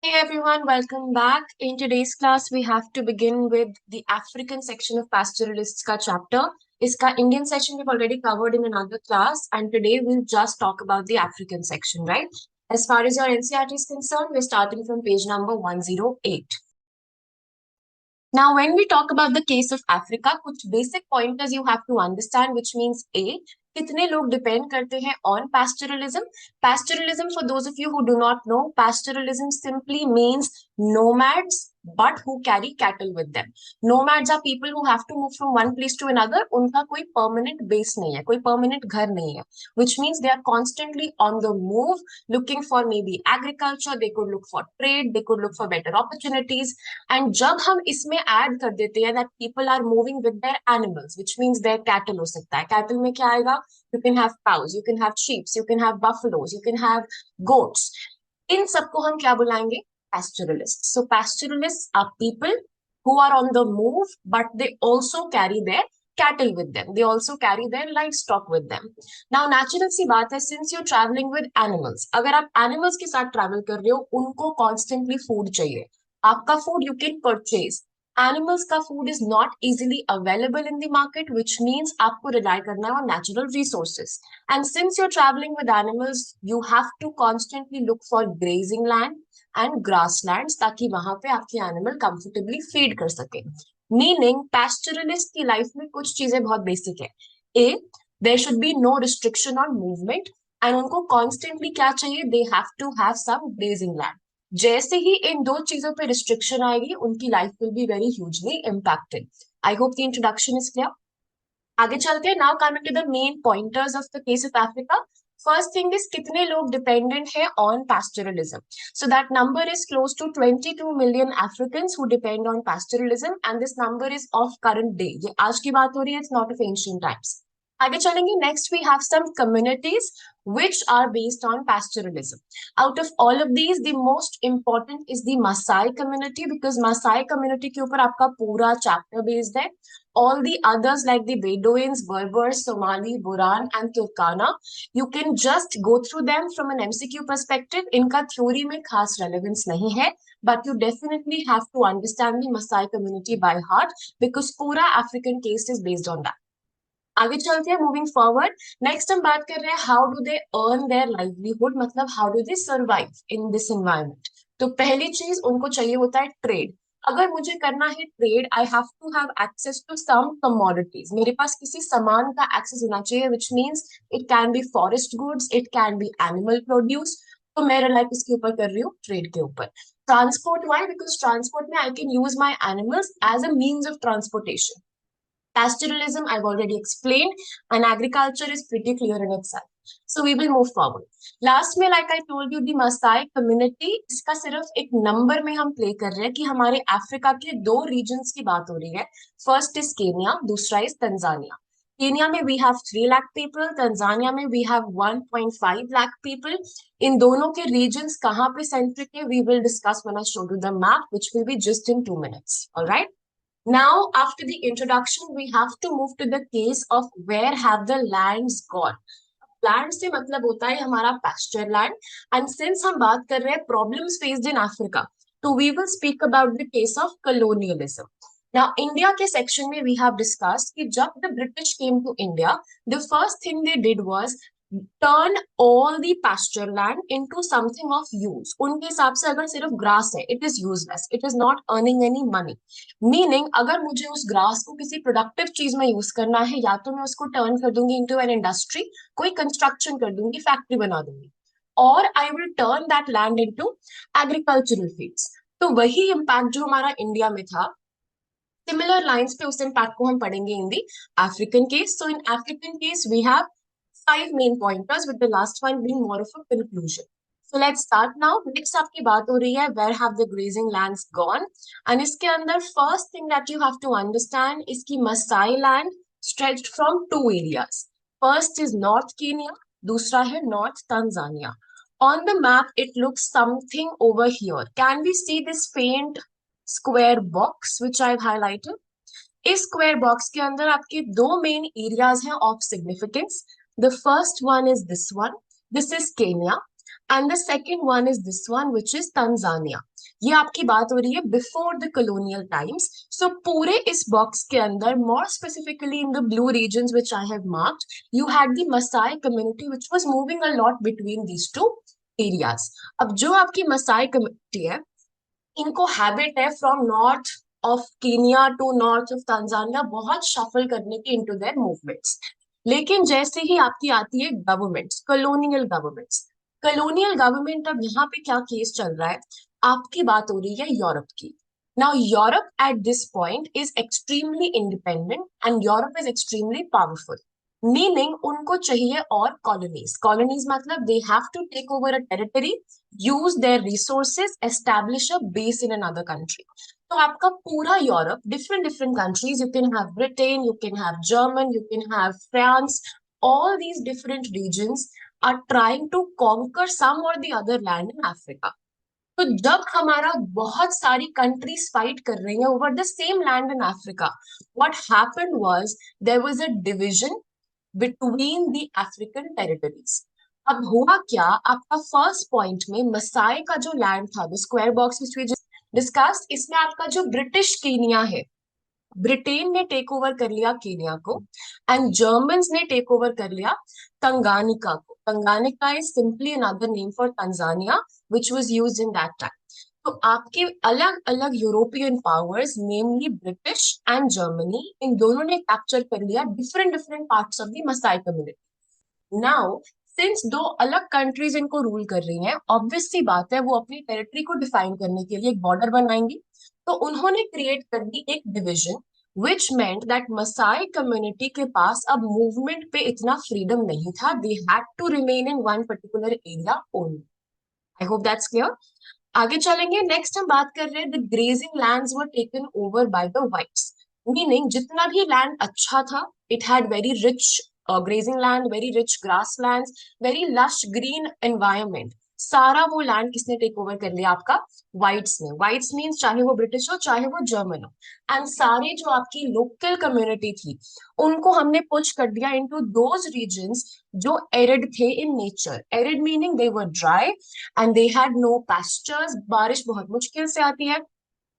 Hey everyone, welcome back. In today's class, we have to begin with the African section of pastoralists ka chapter. Iska Indian section we've already covered in another class, and today we'll just talk about the African section, right? As far as your NCERT is concerned, we're starting from page number 108. Now, when we talk about the case of Africa, कुछ basic pointers you have to understand, which means A, कितने लोग depend करते हैं on pastoralism. Pastoralism, for those of you who do not know, pastoralism simply means nomads, but who carry cattle with them. Nomads are people who have to move from one place to another. उनका कोई permanent base नहीं है, कोई permanent घर नहीं है, which means they are constantly on the move, looking for maybe agriculture, they could look for trade, they could look for better opportunities. And जब हम इसमें ऐड कर देते हैं that people are moving with their animals which means their cattle हो सकता है cattle में क्या आएगा you can have cows you can have sheeps you can have buffaloes you can have goats इन सबको हम क्या बुलाएंगे pastoralists. So pastoralists are people who are on the move but they also carry their cattle with them. They also carry their livestock with them. Now natural सी बात है since you're traveling with animals, अगर आप animals के साथ travel कर रहे हो उनको constantly food चाहिए. आपका food you can purchase. Animals का food is not easily available in the market, which means आपको rely करना है on natural resources. And since you're traveling with animals, you have to constantly look for grazing land and grasslands ताकि वहां पे आपके animal comfortably feed कर सके. Meaning pastoralist की life में कुछ चीजें बहुत basic है. A, there should be no restriction on movement and उनको constantly क्या चाहिए? They have to have some grazing land. जैसे ही इन दो चीजों पे रिस्ट्रिक्शन आएगी उनकी life will be very hugely impacted. I hope the introduction is clear. आगे चलते हैं. Now coming to the main pointers of the case of Africa. First thing is कितने लोग डिपेंडेंट है on pastoralism. So that number is close to 22 million Africans who depend on pastoralism and this number is of current day. ये आज की बात हो रही है, it's not of ancient times. आगे चलेंगे. Next we have some communities which are based on pastoralism. Out of all of these, the most important is the Maasai community because Maasai community के ऊपर आपका पूरा chapter based है. All the others like the Bedouins, Berbers, Somali, Buran and Turkana, you can just go through them from an MCQ perspective. इनका theory में खास relevance नहीं है, but you definitely have to understand the Maasai community by heart because पूरा African case is based on that. आगे चलते हैं. Moving forward. Next हम बात कर रहे हैं how do they earn their livelihood, मतलब how do they survive in this environment. तो पहली चीज उनको चाहिए होता है ट्रेड. अगर मुझे करना है trade, I have to have access to some commodities. मेरे पास किसी सामान का एक्सेस होना चाहिए which means it can be forest goods, it can be animal produce. तो मेरा लाइफ इसके ऊपर कर रही हूँ ट्रेड के ऊपर. Transport Y? बिकॉज ट्रांसपोर्ट में I can use my animals as a means of transportation. Pastoralism, I've already explained, and agriculture is pretty clear in itself. So we will move forward. Last में, like I told you, the Maasai community, इसका सिर्फ एक number में हम play कर रहे हैं कि हमारे अफ्रीका के दो रीजन्स की बात हो रही है. फर्स्ट इज केनिया, दूसरा इज तंजानिया. केनिया में we have 3 lakh people, Tanzania में we have 1.5 lakh people. इन दोनों के रीजन्स कहाँ पे सेंट्रिक है, we will discuss when I show you the map, which will be just in 2 minutes. All right. Now, after the introduction, we have to move to the case of where have the lands gone. Land से मतलब होता है हमारा pasture land. And since हम बात कर रहे हैं problems faced in Africa, तो we will speak about the case of colonialism. Now, India के section में we have discussed कि जब the British came to India, the first thing they did was turn all the pasture land into something of use. उनके हिसाब से अगर सिर्फ grass है, it is useless, it is not earning any money. Meaning, अगर मुझे उस grass को किसी productive चीज में use करना है, या तो मैं उसको turn कर दूंगी into an industry, कोई construction कर दूंगी, factory बना दूंगी, और I will turn that land into agricultural fields. तो वही impact जो हमारा इंडिया में था, similar lines पे उस impact को हम पढ़ेंगे in the African case. So in African case, we have 5 main pointers, with the last one being more of a conclusion. So let's start now. Next आपकी बात हो रही है where have the grazing lands gone, and इसके अंदर first thing that you have to understand is कि Maasai land stretched from 2 areas. First is North Kenya, दूसरा है North Tanzania. On the map it looks something over here. Can we see this faint square box which I've highlighted? इस square box के अंदर आपके दो main areas हैं of significance. The first one is this one. This is Kenya. And the second one is this one, which is Tanzania. ये आपकी बात हो रही है before the colonial times. So पूरे इस बॉक्स के अंदर, more specifically in the blue regions which I have marked, you had the Maasai community which was moving a lot between these two areas. अब जो आपकी मसाई कम्युनिटी है, इनको habit है from north of Kenya to north of Tanzania बहुत shuffle करने की into their movements. लेकिन जैसे ही आपकी आती है गवर्नमेंट्स, कॉलोनियल गवर्नमेंट, अब यहाँ पे क्या केस चल रहा है, आपकी बात हो रही है यूरोप की. Now Europe at this point is extremely independent and Europe is extremely powerful. Meaning उनको चाहिए और कॉलोनीज. कॉलोनीज मतलब they have to take over a territory, use their resources, establish a base in another country. तो आपका पूरा Europe, different different countries, you can have Britain, you can have German, you can have France, all these different regions are trying to conquer some or the other land in Africa. तो जब हमारा बहुत सारी countries fight कर रही हैं over the same land in Africa, what happened was there was a division between the African territories. अब हुआ क्या, आपका फर्स्ट पॉइंट में मसाई का जो लैंड था, the square box which we discussed, इसमें आपका जो ब्रिटिश कीनिया है, ब्रिटेन ने टेक ओवर कर लिया कीनिया को एंड जर्मन्स ने टेक ओवर कर लिया तंगानिका को. Tanganyika is simply another name for Tanzania which was used in that time. तो आपके अलग अलग European powers, namely British and Germany, इन दोनों ने कैप्चर कर लिया different different parts of the Masai community. Now since दो अलग कंट्रीज इनको रूल कर रही हैं, ऑब्वियस सी बात है वो अपनी टेरिटरी को डिफाइन करने के लिए एक बॉर्डर बनाएंगी. तो उन्होंने क्रिएट कर दी एक division which meant that Maasai community के पास अब मूवमेंट पे इतना फ्रीडम नहीं था. They had to remain in one particular area only. I hope that's clear. आगे चलेंगे. नेक्स्ट हम बात कर रहे हैं the grazing lands were taken over by the whites. Meaning जितना भी लैंड अच्छा था, it had very rich grazing land, very rich grasslands, very lush green environment. सारा वो लैंड किसने टेक ओवर कर लिया, आपका व्हाइट्स ने. व्हाइट्स मीन्स चाहे वो ब्रिटिश हो चाहे वो जर्मन हो. एंड सारे जो आपकी लोकल कम्युनिटी थी, उनको हमने पुश कर दिया इनटू दोज रीजन्स जो एरिड थे in nature. Arid meaning they were dry and they had no pastures. बारिश बहुत मुश्किल से आती है.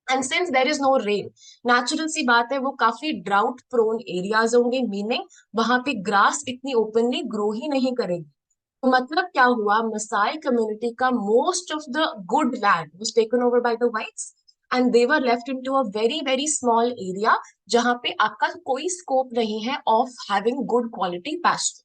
And since there is no rain, natural सी बात है वो काफी ड्राउट प्रोन एरियाज होंगे. मीनिंग वहां पे ग्रास इतनी ओपनली ग्रो ही नहीं करेगी. तो मतलब क्या हुआ, मसाई कम्युनिटी का most of the good land was taken over by the whites and they were left into a very very small area जहां पे आपका कोई स्कोप नहीं है of having good quality pasture.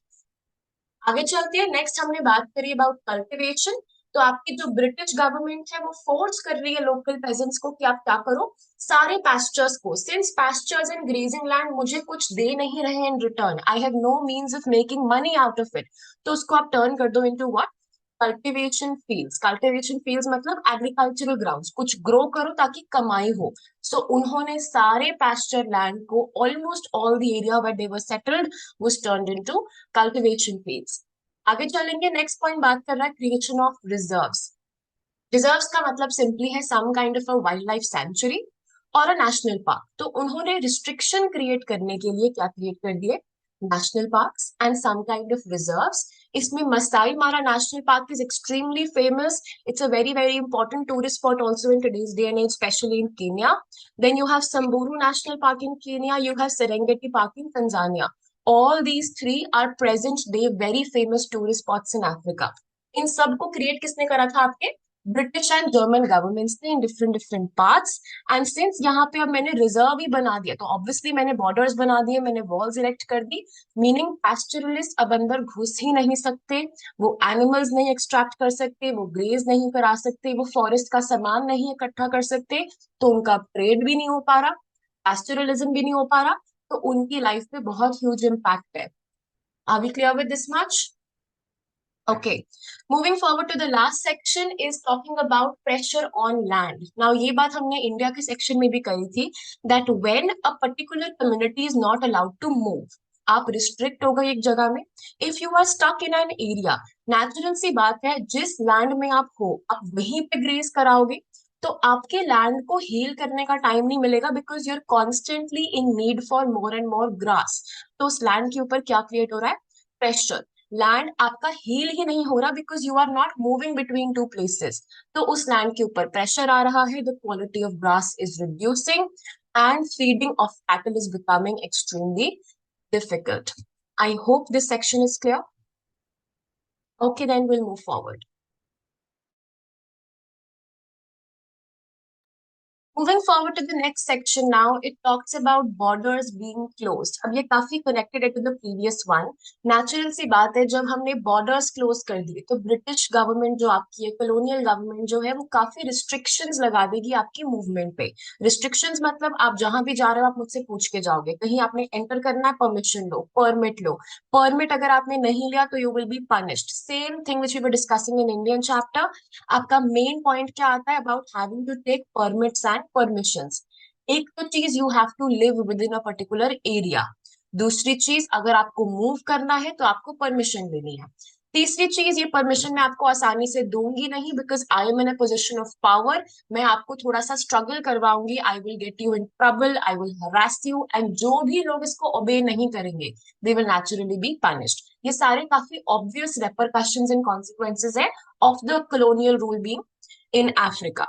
आगे चलते हैं. नेक्स्ट हमने बात करी अबाउट कल्टिवेशन. तो आपकी जो ब्रिटिश गवर्नमेंट है वो फोर्स कर रही है लोकल पेजेंट्स को कि आप क्या करो, सारे पास्चर्स को, since pastures and grazing land मुझे कुछ दे नहीं रहे in return, I have no means of making money out of it, तो उसको आप टर्न कर दो into what, cultivation fields. Cultivation fields मतलब एग्रीकल्चरल ग्राउंड्स, कुछ ग्रो करो ताकि कमाई हो. सो उन्होंने सारे पास्चर लैंड को, almost all the area where they were settled was turned into cultivation fields. आगे चलेंगे. नेक्स्ट पॉइंट बात कर रहा है क्रिएशन ऑफ रिजर्व्स. रिजर्व्स का मतलब सिंपली है some kind of a wildlife sanctuary और अ नेशनल पार्क. तो उन्होंने रिस्ट्रिक्शन क्रिएट करने के लिए क्या क्रिएट कर दिए, national parks and some kind of reserves. इसमें Maasai Mara national park is extremely famous. It's a very very important tourist spot also in today's day and as, specially in Kenya. Then you have Samburu national park in Kenya, you have Serengeti Park in Tanzania. All these three are present day very famous tourist spots in Africa. इन सबको create किसने करा था, आपके British and German governments ने in different different parts. And since यहाँ पे अब मैंने रिजर्व ही बना दिया, तो ऑब्वियसली मैंने बॉर्डर्स बना दिए, मैंने वॉल्स इरेक्ट कर दी. मीनिंग पैस्टोरलिस्ट अब अंदर घुस ही नहीं सकते, वो एनिमल्स नहीं एक्सट्रैक्ट कर सकते, वो ग्रेज नहीं करा सकते, वो फॉरेस्ट का सामान नहीं इकट्ठा कर सकते, तो उनका ट्रेड भी नहीं हो पा रहा, पैस्टोरलिज्म भी नहीं हो पा रहा. तो उनकी लाइफ पे बहुत ह्यूज इम्पैक्ट है. Are we clear with this much? Okay, moving forward to the last section is talking about pressure on land. Now ये बात हमने इंडिया के सेक्शन में भी कही थी, that when a particular community is not allowed to move, आप restrict हो गए एक जगह में, if you are stuck in an area, natural सी बात है जिस लैंड में आप हो आप वहीं पे ग्रेज कराओगे, तो आपके लैंड को हील करने का टाइम नहीं मिलेगा, because you are constantly in need for more and more grass. तो उस लैंड के ऊपर क्या क्रिएट हो रहा है, प्रेशर. लैंड आपका हील ही नहीं हो रहा because you are not moving between two places, तो उस लैंड के ऊपर प्रेशर आ रहा है, the quality of grass is reducing and feeding of cattle is becoming extremely difficult. I hope this section is clear. Okay, then we'll move forward. Moving forward to the next section now, it talks about borders being closed. अब ये काफी connected है to the previous one. Natural सी बात है, जब हमने borders close कर दिए तो ब्रिटिश गवर्नमेंट जो आपकी है, colonial government जो है, वो काफी restrictions लगा देगी आपकी movement पे. Restrictions मतलब आप जहां भी जा रहे हो आप मुझसे पूछ के जाओगे, कहीं आपने enter करना है permission लो, permit लो. Permit अगर आपने नहीं लिया तो you will be punished. Same thing which we were discussing in Indian chapter. आपका मेन पॉइंट क्या आता है about having to take permits and permissions. एक तो चीज you have to live within a particular area, दूसरी चीज अगर आपको मूव करना है तो आपको परमिशन लेनी है, तीसरी चीज ये परमिशन मैं आपको आसानी से दूंगी नहीं because I am in a position of power, मैं आपको थोड़ा सा स्ट्रगल करवाऊंगी, I will get you in trouble, I will harass you, and जो भी लोग इसको ओबे नहीं करेंगे they will naturally be punished. ये सारे काफी ऑब्वियस रेपरकशंस एंड कॉन्सिक्वेंसेज है of the colonial rule being in Africa.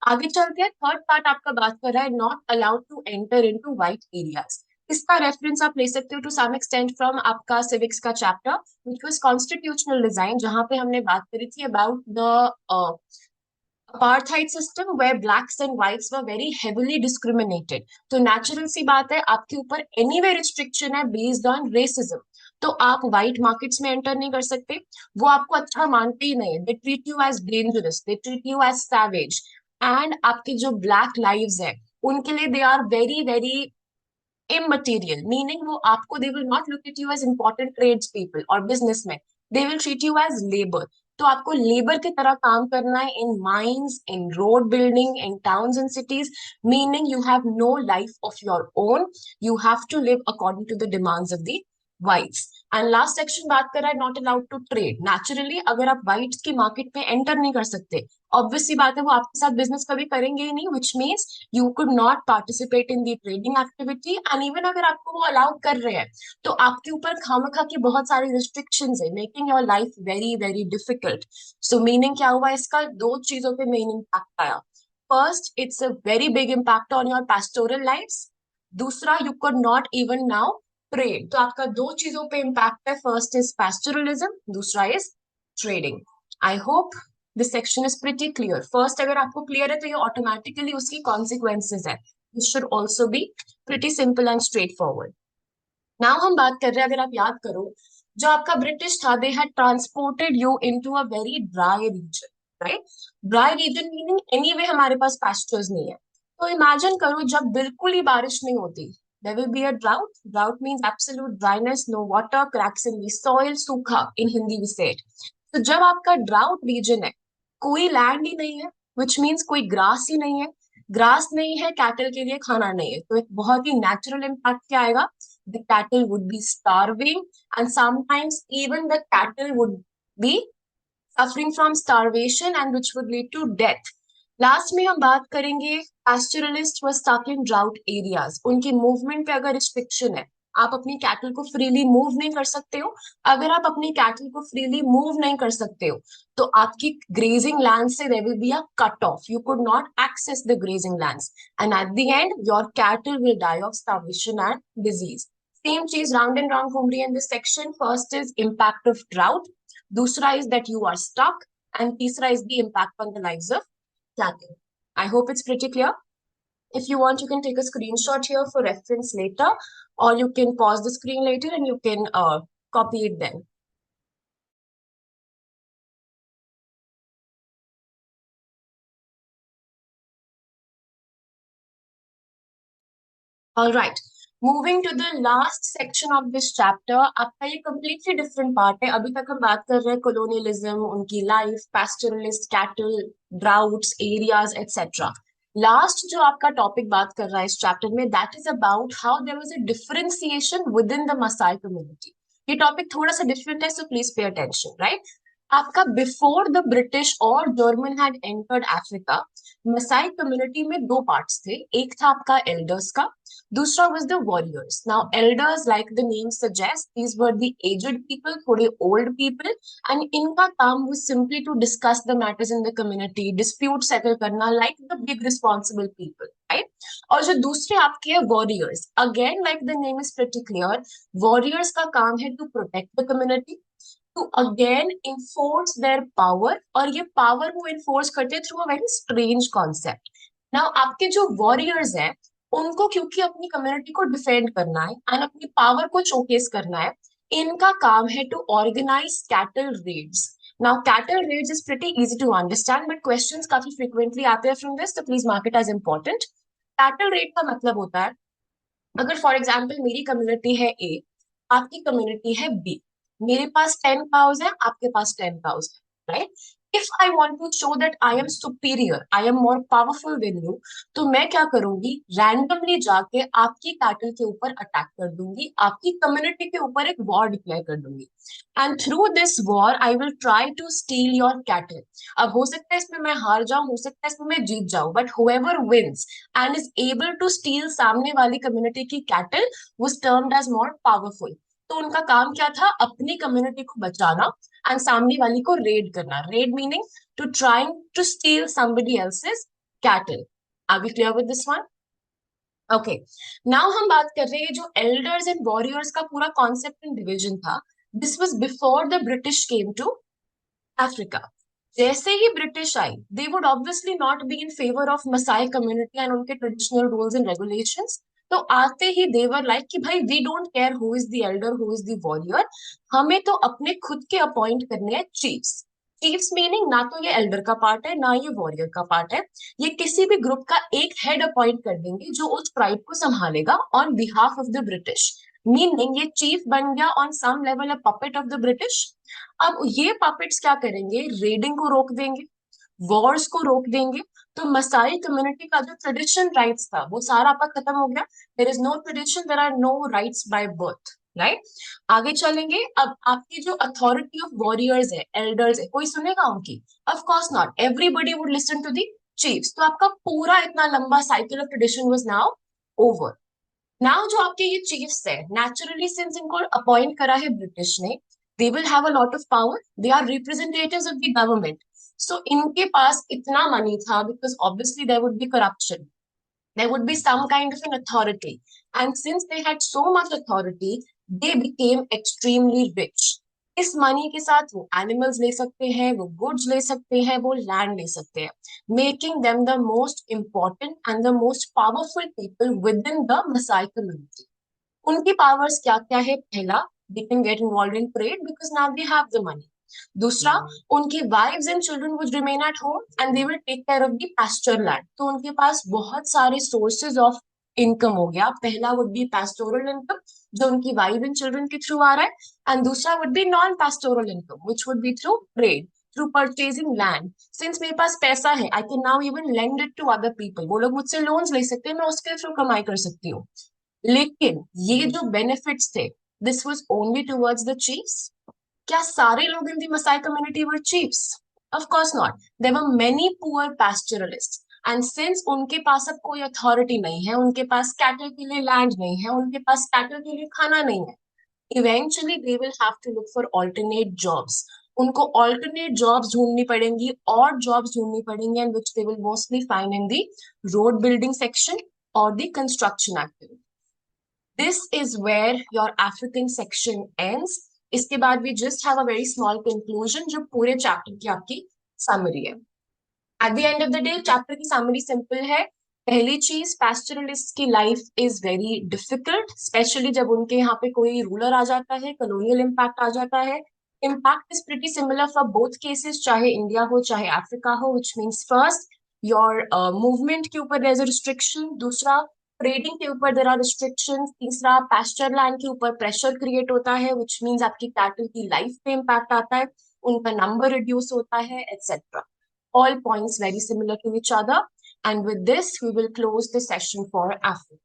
आगे चलते हैं, थर्ड पार्ट आपका बात कर रहा है not allowed to enter into white areas. इसका रेफरेंस आप ले सकते हो टू सम एक्सटेंट फ्रॉम आपका सिविक्स का chapter which was constitutional design, जहां पे हमने बात करी थी about the apartheid system where blacks and whites were very heavily discriminated. तो नेचुरल सी बात है, आपके ऊपर एनीवे रिस्ट्रिक्शन है बेस्ड ऑन रेसिज्म, तो आप व्हाइट मार्केट्स में एंटर नहीं कर सकते, वो आपको अच्छा मानते ही नहीं, they treat you as dangerous, they treat you as savage, and आपके जो ब्लैक लाइव्स है उनके लिए they are very very immaterial, meaning वो आपको they will not look at you as important tradespeople or businessmen, they will treat you as labor. तो आपको labour की तरह काम करना है in mines, in road building, in towns and cities, meaning you have no life of your own, you have to live according to the demands of the whites. And last section बात कर रहा है not allowed to trade. Naturally अगर आप whites की market में enter नहीं कर सकते, ऑब्वियस सी बात है वो आपके साथ बिजनेस कभी करेंगे ही नहीं, which means you could not participate in the trading activity, and even अगर आपको वो अलाउ कर रहे हैं तो आपके ऊपर खामखा की बहुत सारी रिस्ट्रिक्शंस है, making your life very very difficult. So meaning क्या हुआ इसका, दो चीजों पे मेन इम्पैक्ट आया. First, it's a very big impact on your pastoral lives. दूसरा, you could not even now trade. तो आपका दो चीजों पे इम्पैक्ट है, फर्स्ट इज पैस्टोरलिज्म, दूसरा is trading. I hope this section is pretty clear. First अगर आपको क्लियर है तो ये ऑटोमेटिकली उसकी कॉन्सिक्वेंसेज है, this should also be pretty simple and straight forward. Now हम बात कर रहे हैं, अगर आप याद करो जो आपका ब्रिटिश था, they had transported you into a very dry region, right. Dry region meaning anyway हमारे पास पास्चर्स नहीं है, तो इमेजिन करो जब बिल्कुल ही बारिश नहीं होती, there will be a drought. Drought means absolute dryness, no water, cracks in the soil, सूखा in Hindi we say it. तो जब आपका ड्राउट रीजन है, कोई लैंड ही नहीं है, विच मीन्स कोई ग्रास ही नहीं है, ग्रास नहीं है, कैटल के लिए खाना नहीं है, तो एक बहुत ही नेचुरल इम्पैक्ट क्या आएगा, the cattle would be starving, and sometimes even the cattle would be suffering from starvation and which would lead to death. Last में हम बात करेंगे pastoralist were stuck in drought areas, उनकी मूवमेंट पे अगर restriction है, आप अपनी कैटल को फ्रीली मूव नहीं कर सकते हो. अगर आप अपनी कैटल को फ्रीली मूव नहीं कर सकते हो तो आपकी ग्रेजिंग लैंड से there will be a cut off, you could not access the grazing lands, and at the end your cattle will die of starvation and disease. Same चीज round and round घूम रही है in this section. First is impact of drought, दूसरा is that you are stuck, and तीसरा is the impact on the lives of cattle. I hope it's pretty clear. If you want, you can take a screenshot here for reference later, or you can pause the screen later and you can copy it then. All right. Moving to the last section of this chapter, आपका ये completely different part है. अभी तक हम बात कर रहे हैं colonialism, उनकी life, pastoralist, cattle, droughts, areas, etc. Last जो आपका टॉपिक बात कर रहा है इस चैप्टर में, that is about how there was a differentiation within the Masai community. ये टॉपिक थोड़ा सा डिफरेंट है, so please pay attention, right. आपका बिफोर द ब्रिटिश और German had entered Africa, Maasai community में दो पार्ट्स थे। एक था आपका एल्डर्स का, दूसरा was the warriors. Now elders, like the name suggest, these were the aged people, थोड़े ओल्ड पीपल, एंड इनका काम was simply to discuss the matters in the community, dispute settle करना, like the big responsible people, right. और जो दूसरे आपके हैं warriors, again like the name is pretty clear, warriors का काम है to protect the community, to again enforce their power, और ये पावर वो enforce करते हैं through a very strange concept. Now आपके जो वॉरियर्स हैं, उनको क्योंकि अपनी कम्युनिटी को डिफेंड करना है एंड अपनी पावर को शोकेस करना है, इनका काम है to organise cattle raids. Now cattle raids is pretty easy to understand, but questions काफी फ्रिक्वेंटली आते हैं फ्रॉम दिस, तो please mark it as important. Cattle raid का मतलब होता है, अगर फॉर एग्जाम्पल मेरी कम्युनिटी है ए, आपकी कम्युनिटी है बी, मेरे पास 10 cows है, आपके पास 10 cows है, right. If I want to show that I am superior, I am more powerful than you, तो मैं क्या करूंगी, रैंडमली जाके आपकी कैटल के ऊपर अटैक कर दूंगी, आपकी कम्युनिटी के ऊपर एक वॉर डिक्लेयर कर दूंगी, and through this war I will try to steal your cattle. अब हो सकता है इसमें मैं हार जाऊं, हो सकता है इसमें मैं जीत जाऊं, but whoever wins and is able to steal सामने वाली कम्युनिटी की cattle was termed as more powerful। तो उनका काम क्या था, अपनी कम्युनिटी को बचाना एंड सामने वाली को रेड करना। Raid meaning to trying to steal somebody else's cattle। Are we clear with this one? Okay, now हम बात कर रहे हैं जो एल्डर्स एंड वॉरियर्स का पूरा कॉन्सेप्ट एंड डिवीजन था, this was before the British came to Africa. जैसे ही ब्रिटिश आई, they would obviously not be in favour of Masai community and उनके ट्रेडिशनल रूल्स एंड रेगुलेशंस। तो आते ही देवर लाइक कि भाई we don't care who is the elder who is the warrior, हमें तो अपने खुद के अपॉइंट करने हैं चीफ्स। चीफ्स मीनिंग ना तो ये एल्डर का पार्ट है ना ये वॉरियर का पार्ट है, ये किसी भी ग्रुप का एक हेड अपॉइंट कर देंगे जो उस ट्राइब को संभालेगा on behalf of the British. Meaning ये चीफ बन गया on some level a puppet of the British. अब ये पपेट्स क्या करेंगे, रेडिंग को रोक देंगे, वॉर्स को रोक देंगे। तो मसाई कम्युनिटी का जो ट्रेडिशन राइट्स था वो सारा आपका खत्म हो गया। There is no tradition, there are no rights by birth, right. आगे चलेंगे, अब आपकी जो अथॉरिटी ऑफ वॉरियर्स है, एल्डर्स है, कोई सुनेगा उनकी? Of course not, everybody would listen to the chiefs. तो आपका पूरा इतना लंबा cycle of tradition was now over. Now जो आपके ये चीफ्स है, नेचुरली सिंस इनको अपॉइंट करा है ब्रिटिश ने, they will have a lot of power, they are representatives of the government. So इनके पास इतना मनी था, because obviously there would be corruption, there would be some kind of an authority, and since they had so much authority, they became extremely rich। इस money के साथ वो animals ले सकते हैं, वो गुड्स ले सकते हैं, वो लैंड ले सकते हैं, making them the most important and the most powerful people within the Masai community. उनकी पावर्स क्या क्या है? पहला, they can get involve in trade because now they have the money. दूसरा, उनकी wives and children would remain at home and they will take care of the pasture land. तो उनके पास बहुत सारे सोर्सेज ऑफ इनकम हो गया। पहला would be pastoral income, जो उनकी वाइफ एंड चिल्ड्रन के थ्रू आ रहा है, एंड दूसरा would be non pastoral income which would be through trade, through purchasing land. Since मेरे पास पैसा है, I can now even lend it to other people. वो लोग मुझसे लोन्स ले सकते हैं, मैं उसके थ्रू कमाई कर सकती हूँ। लेकिन ये जो बेनिफिट्स थे, this was only towards the chiefs. क्या सारे लोग in the Masai community were chiefs? Of course not, there were many poor pastoralists, and since उनके पास अब कोई अथॉरिटी नहीं है, उनके पास कैटल के लिए लैंड नहीं है, उनके पास कैटल के लिए खाना नहीं है, eventually they will have to look for alternate jobs. उनको ऑल्टरनेट जॉब्स ढूंढनी पड़ेंगी, और जॉब्स ढूंढनी पड़ेंगी, and which they will mostly find in the road building section और the construction activity. This is where your African section ends. इसके बाद we just have a very small conclusion, जो पूरे चैप्टर की आपकी समरी है। At the end of the day chapter की summary simple है। पहली चीज, पैस्टोरलिस्ट की life is very difficult, specially जब उनके यहाँ पे कोई रूलर आ जाता है, कॉलोनियल इम्पैक्ट आ जाता है। Impact is pretty similar for both cases, चाहे इंडिया हो चाहे अफ्रीका हो, which means first your movement के ऊपर देयर इज अ रिस्ट्रिक्शन, दूसरा ट्रेडिंग के ऊपर देयर आर रिस्ट्रिक्शंस, तीसरा पैस्चर लैंड के ऊपर प्रेशर क्रिएट होता है, विच मीन्स आपकी कैटल की लाइफ पे इम्पैक्ट आता है, उनका नंबर रिड्यूस होता है, etcetera. All points very similar to each other. And with this, we will close the session for Africa.